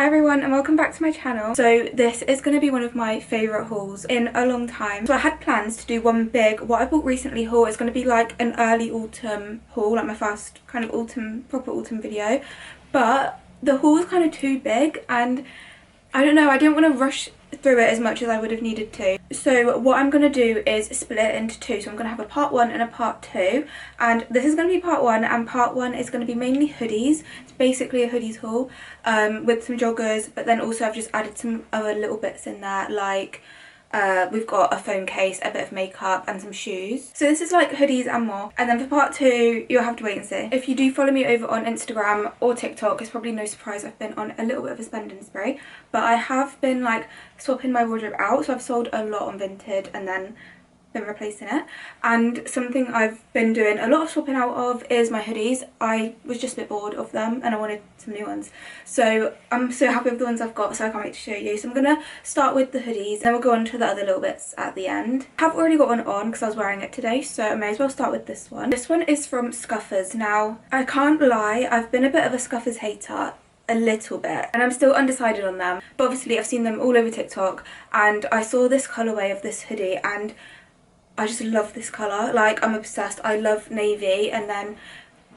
Hi everyone and welcome back to my channel. So this is going to be one of my favourite hauls in a long time. So I had plans to do one big what I bought recently haul. It's going to be like an early autumn haul, like my first kind of proper autumn video. But the haul is kind of too big and I don't know, I didn't want to rush through it as much as I would have needed to. So what I'm going to do is split it into two. So I'm going to have a part 1 and a part 2. And this is going to be part 1 and part 1 is going to be mainly hoodies. It's basically a hoodies haul with some joggers, but then also I've just added some other little bits in there, like we've got a phone case, a bit of makeup and some shoes. So this is like hoodies and more. And then for part 2 you'll have to wait and see. If you do follow me over on Instagram or TikTok, it's probably no surprise I've been on a little bit of a spending spree, but I have been like swapping my wardrobe out. So I've sold a lot on Vinted and then been replacing it. And something I've been doing a lot of swapping out of is my hoodies. I was just a bit bored of them and I wanted some new ones, so I'm so happy with the ones I've got, so I can't wait to show you. So I'm gonna start with the hoodies, then we'll go on to the other little bits at the end. I have already got one on because I was wearing it today, so I may as well start with this one. This one is from Scuffers. Now I can't lie, I've been a bit of a Scuffers hater, a little bit, and I'm still undecided on them, but obviously I've seen them all over TikTok and I saw this colourway of this hoodie and I just love this colour. Like, I'm obsessed. I love navy, and then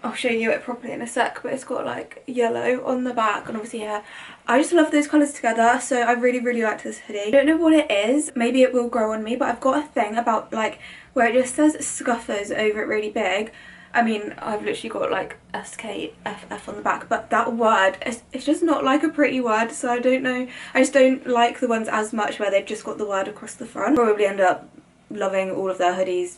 I'll show you it properly in a sec, but it's got like yellow on the back and obviously here. I just love those colours together, so I really liked this hoodie. I don't know what it is, maybe it will grow on me, but I've got a thing about like where it just says Scuffers over it really big. I mean, I've literally got like SKFF on the back, but that word, it's just not like a pretty word, so I don't know. I just don't like the ones as much where they've just got the word across the front. Probably end up loving all of their hoodies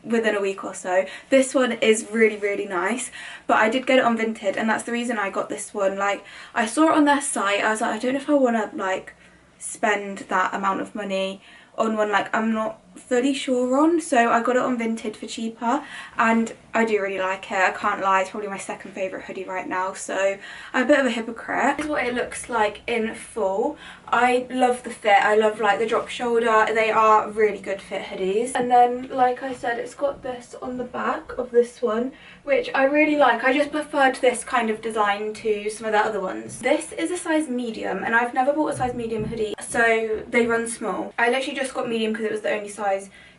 within a week or so. This one is really nice, but I did get it on Vinted and that's the reason I got this one. Like, I saw it on their site, I was like, I don't know if I want to like spend that amount of money on one like I'm not fully sure on, so I got it on Vinted for cheaper and I do really like it. I can't lie, it's probably my second favourite hoodie right now, so I'm a bit of a hypocrite. This is what it looks like in full. I love the fit, I love like the drop shoulder, they are really good fit hoodies. And then like I said, it's got this on the back of this one, which I really like. I just preferred this kind of design to some of the other ones. This is a size medium and I've never bought a size medium hoodie, so they run small. I literally just got medium because it was the only size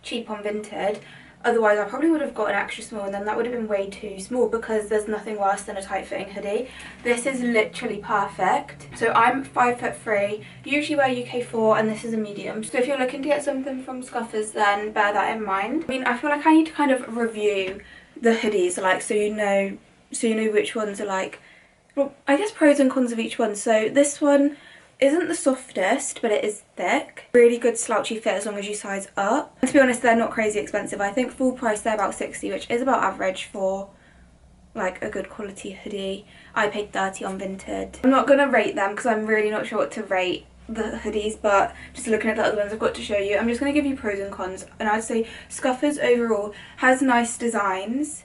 cheap on Vinted. Otherwise I probably would have got an extra small and then that would have been way too small because there's nothing worse than a tight fitting hoodie. This is literally perfect. So I'm 5'3", usually wear UK4 and this is a medium. So if you're looking to get something from Scuffers, then bear that in mind. I mean, I feel like I need to kind of review the hoodies, like so you know which ones are like, well, I guess pros and cons of each one. So this one isn't the softest, but it is thick. Really good slouchy fit as long as you size up. And to be honest, they're not crazy expensive. I think full price they're about 60, which is about average for like a good quality hoodie. I paid 30 on Vinted. I'm not gonna rate them because I'm really not sure what to rate the hoodies, but just looking at the other ones I've got to show you, I'm just going to give you pros and cons. And I'd say Scuffers overall has nice designs,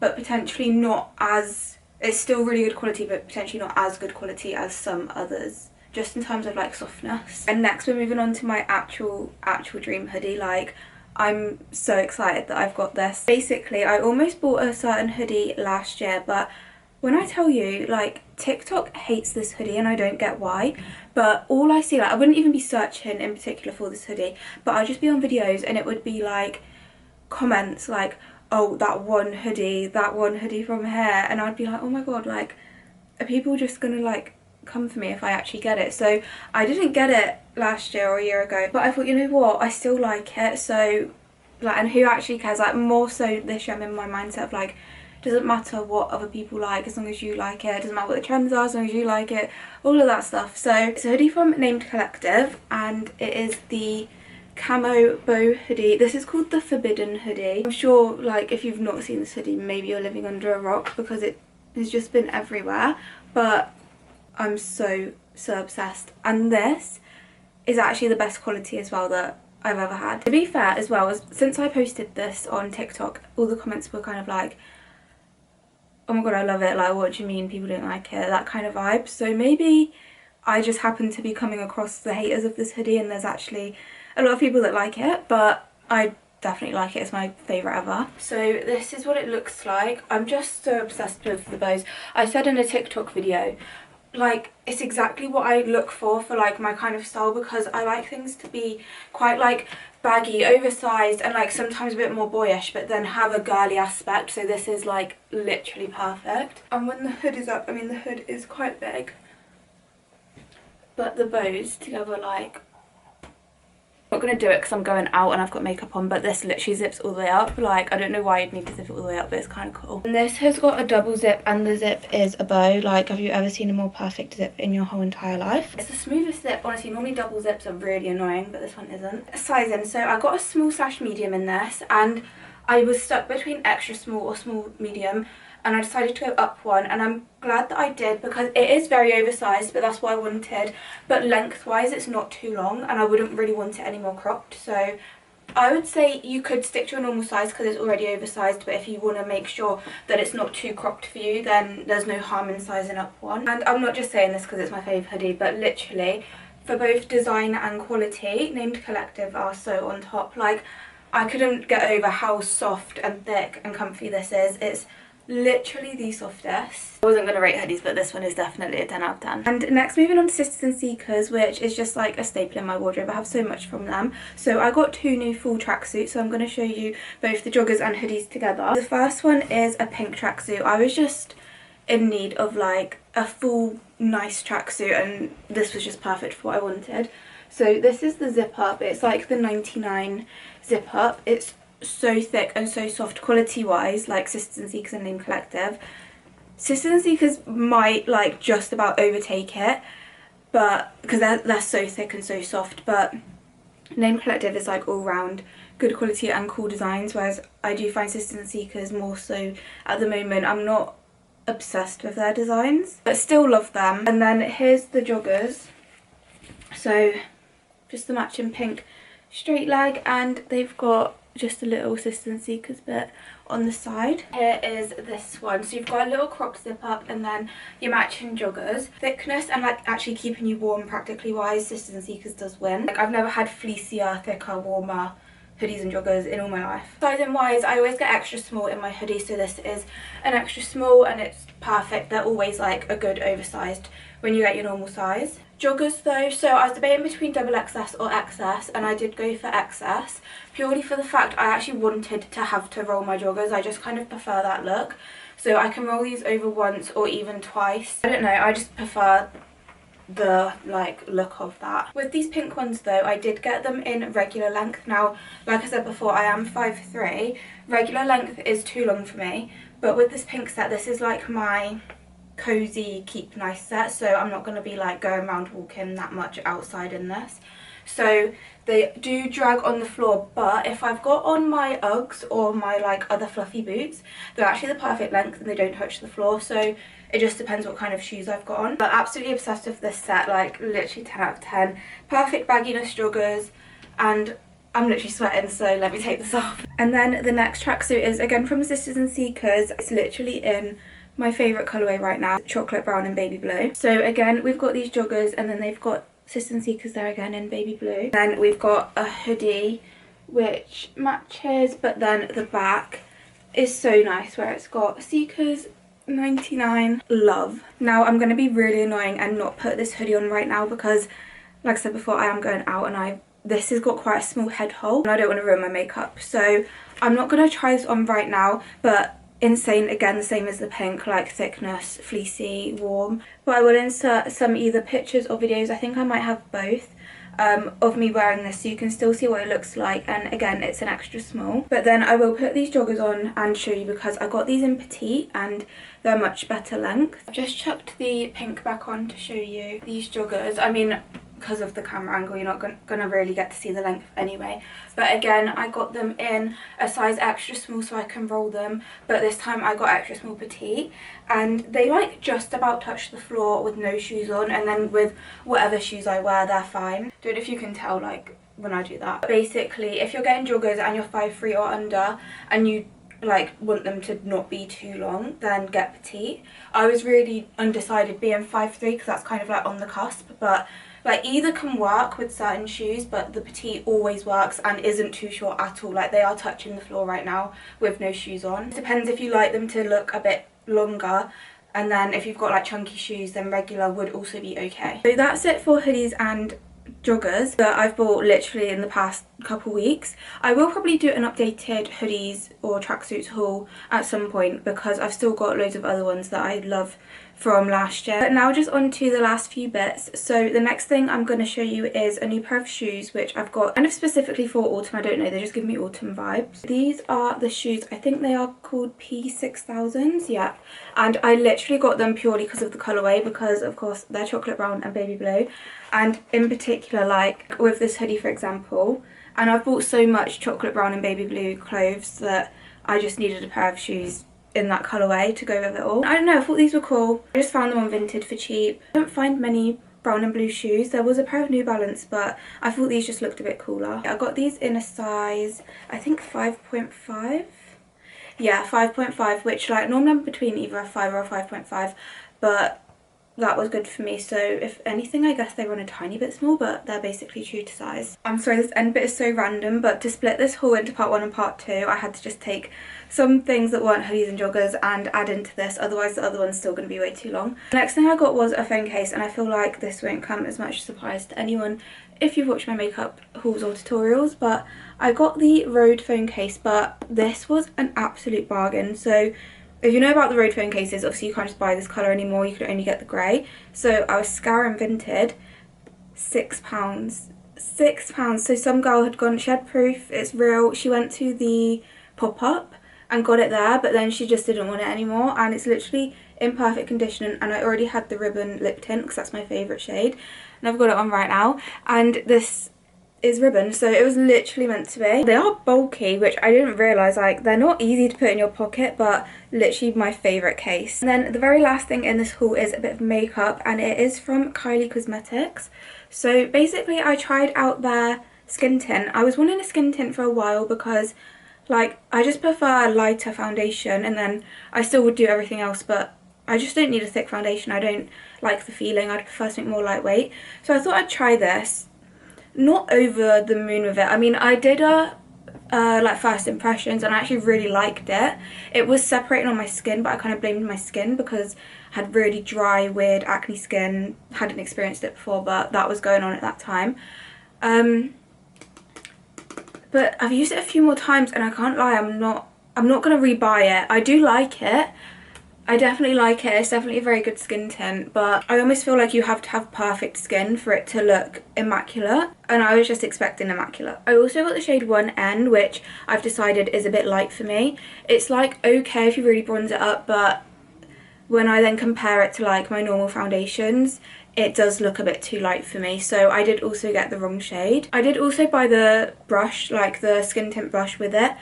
but potentially not as, it's still really good quality, but potentially not as good quality as some others, just in terms of like softness. And next we're moving on to my actual dream hoodie. Like, I'm so excited that I've got this. Basically I almost bought a certain hoodie last year, but when I tell you, like, TikTok hates this hoodie and I don't get why, but all I see, like, I wouldn't even be searching in particular for this hoodie, but I'd just be on videos and it would be like comments like, oh, that one hoodie from here, and I'd be like, oh my god, like, are people just gonna like come for me if I actually get it? So I didn't get it last year or a year ago, but I thought, you know what, I still like it, so like, and who actually cares? Like, more so this year I'm in my mindset of like, doesn't matter what other people like as long as you like it, doesn't matter what the trends are as long as you like it, all of that stuff. So it's a hoodie from Named Collective and it is the camo bow hoodie. This is called the Forbidden hoodie. I'm sure like if you've not seen this hoodie, maybe you're living under a rock because it has just been everywhere, but I'm so obsessed. And this is actually the best quality as well that I've ever had. To be fair as well, since I posted this on TikTok, all the comments were kind of like, oh my god, I love it, like, what do you mean people don't like it, that kind of vibe. So maybe I just happen to be coming across the haters of this hoodie and there's actually a lot of people that like it, but I definitely like it. It's my favourite ever. So this is what it looks like. I'm just so obsessed with the bows. I said in a TikTok video, like it's exactly what I look for like my kind of style, because I like things to be quite like baggy, oversized, and like sometimes a bit more boyish, but then have a girly aspect. So this is like literally perfect. And when the hood is up, I mean the hood is quite big, but the bows together, like, I'm not going to do it because I'm going out and I've got makeup on, but this literally zips all the way up. Like, I don't know why you'd need to zip it all the way up, but it's kind of cool. And this has got a double zip, and the zip is a bow. Like, have you ever seen a more perfect zip in your whole entire life? It's the smoothest zip, honestly. Normally double zips are really annoying, but this one isn't. Sizing, so I got a small / medium in this, and I was stuck between extra small or small medium, and I decided to go up one, and I'm glad that I did because it is very oversized, but that's what I wanted. But lengthwise it's not too long, and I wouldn't really want it any more cropped, so I would say you could stick to a normal size because it's already oversized, but if you want to make sure that it's not too cropped for you, then there's no harm in sizing up one. And I'm not just saying this because it's my favourite hoodie, but literally for both design and quality, Named Collective are so on top. Like, I couldn't get over how soft and thick and comfy this is. It's literally the softest. I wasn't going to rate hoodies, but this one is definitely a 10 out of 10. And next, moving on to Sisters and Seekers, which is just like a staple in my wardrobe. I have so much from them. So I got 2 new full tracksuits, so I'm going to show you both the joggers and hoodies together. The first one is a pink tracksuit. I was just in need of like a full nice tracksuit, and this was just perfect for what I wanted. So this is the zip up. It's like the 99 zip up. It's so thick and so soft quality wise, like Sisters and Seekers and Named Collective. Sisters and Seekers might like just about overtake it, but because they're so thick and so soft, but Named Collective is like all round good quality and cool designs, whereas I do find Sisters and Seekers more so at the moment. I'm not obsessed with their designs, but still love them. And then here's the joggers, so just the matching pink straight leg, and they've got just a little Sisters and Seekers bit on the side. Here is this one, so you've got a little cropped zip up and then your matching joggers. Thickness and like actually keeping you warm practically wise, Sisters and Seekers does win. Like, I've never had fleecier, thicker, warmer hoodies and joggers in all my life. Sizing wise, I always get extra small in my hoodie, so this is an extra small and it's perfect. They're always like a good oversized when you get your normal size. Joggers though, so I was debating between XXS or XS, and I did go for XS purely for the fact I actually wanted to have to roll my joggers. I just kind of prefer that look, so I can roll these over once or even twice. I don't know, I just prefer the like look of that. With these pink ones though, I did get them in regular length. Now, like I said before, I am 5'3". Regular length is too long for me, but with this pink set, this is like my cozy keep nice set, so I'm not going to be like going around walking that much outside in this. So they do drag on the floor, but if I've got on my Uggs or my like other fluffy boots, they're actually the perfect length and they don't touch the floor. So it just depends what kind of shoes I've got on. But absolutely obsessed with this set, like literally 10 out of 10. Perfect bagginess joggers, and I'm literally sweating, so let me take this off. And then the next tracksuit is again from Sisters and Seekers. It's literally in my favourite colourway right now, chocolate brown and baby blue. So again, we've got these joggers, and then they've got Sisters and Seekers there again in baby blue. Then we've got a hoodie which matches, but then the back is so nice where it's got Seekers 99 love. Now I'm going to be really annoying and not put this hoodie on right now because, like I said before, I am going out and this has got quite a small head hole and I don't want to ruin my makeup, so I'm not going to try this on right now. But insane, again, the same as the pink, like thickness, fleecy, warm. But I will insert some either pictures or videos, I think I might have both, of me wearing this so you can still see what it looks like. And again, it's an extra small. But then I will put these joggers on and show you because I got these in petite and they're much better length. I've just chucked the pink back on to show you these joggers. I mean, because of the camera angle, you're not gonna really get to see the length anyway. But again, I got them in a size extra small so I can roll them, but this time I got extra small petite, and they like just about touch the floor with no shoes on, and then with whatever shoes I wear, they're fine. Don't know if you can tell like when I do that. Basically, if you're getting joggers and you're 5'3" or under and you like want them to not be too long, then get petite. I was really undecided being 5'3" because that's kind of like on the cusp, but like either can work with certain shoes, but the petite always works and isn't too short at all. Like they are touching the floor right now with no shoes on. It depends if you like them to look a bit longer and then if you've got like chunky shoes then regular would also be okay. So that's it for hoodies and joggers that I've bought literally in the past couple weeks. I will probably do an updated hoodies or tracksuits haul at some point because I've still got loads of other ones that I love from last year. But now just on to the last few bits. So the next thing I'm going to show you is a new pair of shoes which I've got kind of specifically for autumn. I don't know, they just give me autumn vibes. These are the shoes, I think they are called P6000s, yeah, and I literally got them purely because of the colourway, because of course they're chocolate brown and baby blue, and in particular like with this hoodie for example, and I've bought so much chocolate brown and baby blue clothes that I just needed a pair of shoes in that colourway to go with it all. I don't know, I thought these were cool. I just found them on Vinted for cheap. I don't find many brown and blue shoes. There was a pair of New Balance, but I thought these just looked a bit cooler. I got these in a size, I think 5.5. Yeah, 5.5, which like normally I'm between either a 5 or a 5.5, but that was good for me. So if anything, I guess they run a tiny bit small, but they're basically true to size. I'm sorry this end bit is so random, but to split this haul into part 1 and part 2, I had to just take some things that weren't hoodies and joggers and add into this, otherwise the other one's still going to be way too long. The next thing I got was a phone case, and I feel like this won't come as much surprise to anyone if you've watched my makeup hauls or tutorials, but I got the Rode phone case, but this was an absolute bargain. So if you know about the Rode phone cases, obviously you can't just buy this colour anymore, you could only get the grey. So I was scouring Vinted, £6. £6. So some girl had gone, she had proof, it's real, she went to the pop-up and got it there, but then she just didn't want it anymore, and it's literally in perfect condition, and I already had the ribbon lip tint because that's my favourite shade, and I've got it on right now, and this is ribbon, so it was literally meant to be. They are bulky, which I didn't realise, like they're not easy to put in your pocket, but literally my favourite case. And then the very last thing in this haul is a bit of makeup, and it is from Kylie Cosmetics. So basically I tried out their skin tint. I was wanting a skin tint for a while because like I just prefer lighter foundation, and then I still would do everything else, but I just don't need a thick foundation. I don't like the feeling, I'd prefer something more lightweight. So I thought I'd try this. Not over the moon with it. I mean, I did a like first impressions and I actually really liked it. It was separating on my skin, but I kind of blamed my skin because I had really dry, weird acne skin. Hadn't experienced it before, but that was going on at that time. But I've used it a few more times and I can't lie, I'm not going to rebuy it. I do like it. I definitely like it. It's definitely a very good skin tint, but I almost feel like you have to have perfect skin for it to look immaculate, and I was just expecting immaculate. I also got the shade 1N, which I've decided is a bit light for me. It's like okay if you really bronze it up, but when I then compare it to like my normal foundations, it does look a bit too light for me, so I did also get the wrong shade. I did also buy the brush, like the skin tint brush with it,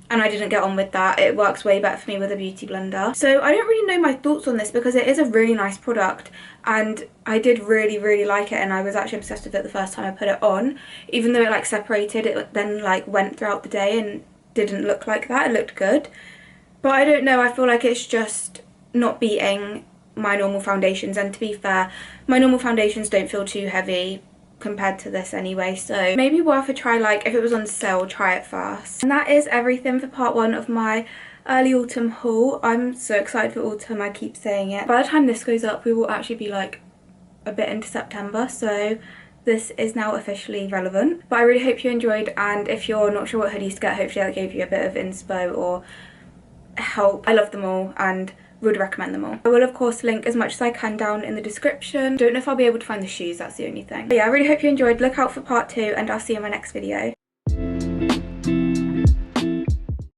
and I didn't get on with that. It works way better for me with a beauty blender. So I don't really know my thoughts on this because it is a really nice product, and I did really like it, and I was actually obsessed with it the first time I put it on. Even though it like separated, it then like went throughout the day and didn't look like that. It looked good, but I don't know, I feel like it's just not beating my normal foundations, and to be fair, my normal foundations don't feel too heavy compared to this anyway, so maybe worth a try. Like if it was on sale, try it first. And that is everything for part 1 of my early autumn haul. I'm so excited for autumn, I keep saying it. By the time this goes up, we will actually be like a bit into September, so this is now officially relevant. But I really hope you enjoyed, and if you're not sure what hoodies to get, hopefully that gave you a bit of inspo or help. I love them all and would recommend them all. I will of course link as much as I can down in the description. Don't know if I'll be able to find the shoes, that's the only thing. But yeah, I really hope you enjoyed. Look out for part 2 and I'll see you in my next video.